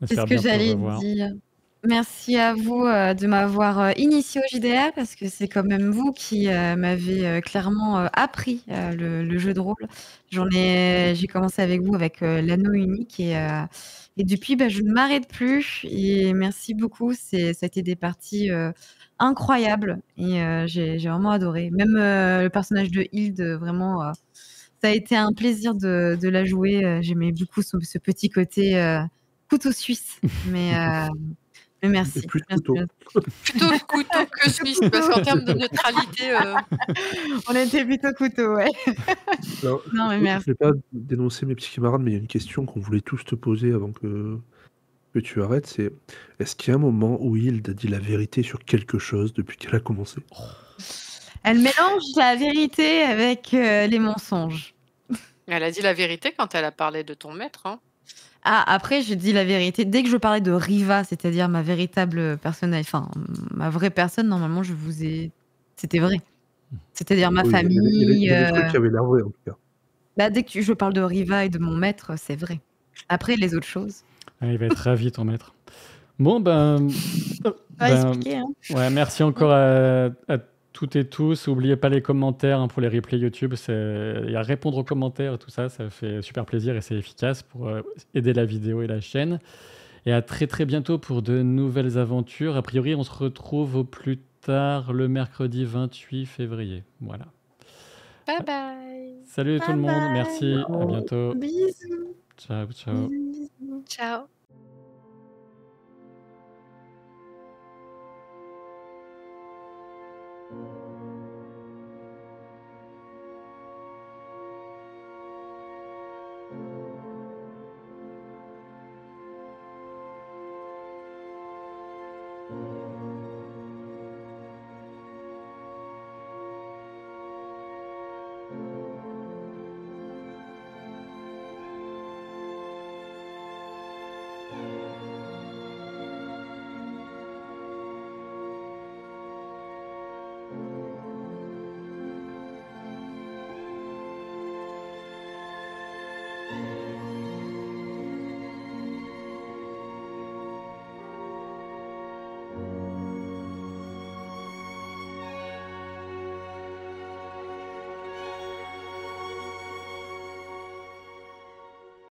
c'est ce j'espère que bientôt j'allais revoir. dire. Merci à vous de m'avoir initié au JDR, parce que c'est quand même vous qui m'avez clairement appris le jeu de rôle. J'ai commencé avec vous avec l'anneau unique, et depuis je ne m'arrête plus. Et merci beaucoup, ça a été des parties incroyables, et j'ai vraiment adoré. Même le personnage de Hilde, vraiment, ça a été un plaisir de la jouer. J'aimais beaucoup ce petit côté couteau suisse, mais Et merci. plus de Merci, couteau. merci. Plutôt couteau que suisse, parce qu'en termes de neutralité, On était plutôt couteau, ouais. Alors, Non, mais je merci. vais pas dénoncer mes petits camarades, mais il y a une question qu'on voulait tous te poser avant que tu arrêtes, c'est est-ce qu'il y a un moment où Hilde a dit la vérité sur quelque chose depuis qu'elle a commencé? Elle mélange la vérité avec les mensonges. elle a dit la vérité quand elle a parlé de ton maître. Hein. Ah, après, je dis la vérité. Dès que je parlais de Riva, c'est-à-dire ma véritable personnalité, enfin, ma vraie personne, normalement, c'était vrai. C'est-à-dire ma Oui, famille. il y a des trucs qui avaient l'air vrai, en tout cas. Dès que je parle de Riva et de mon maître, c'est vrai. Après, les autres choses. Ah, il va être ravi, ton maître. Bon, ben. Pas expliquer, hein. Ouais, merci encore à toutes et tous. N'oubliez pas les commentaires pour les replays YouTube. Il y a répondre aux commentaires, tout ça, ça fait super plaisir et c'est efficace pour aider la vidéo et la chaîne. Et à très très bientôt pour de nouvelles aventures. A priori, on se retrouve au plus tard le mercredi 28 février. Voilà. Bye bye. Salut tout le monde, Bye. merci, à bientôt. Bisous. Ciao, ciao. Bisous. Ciao.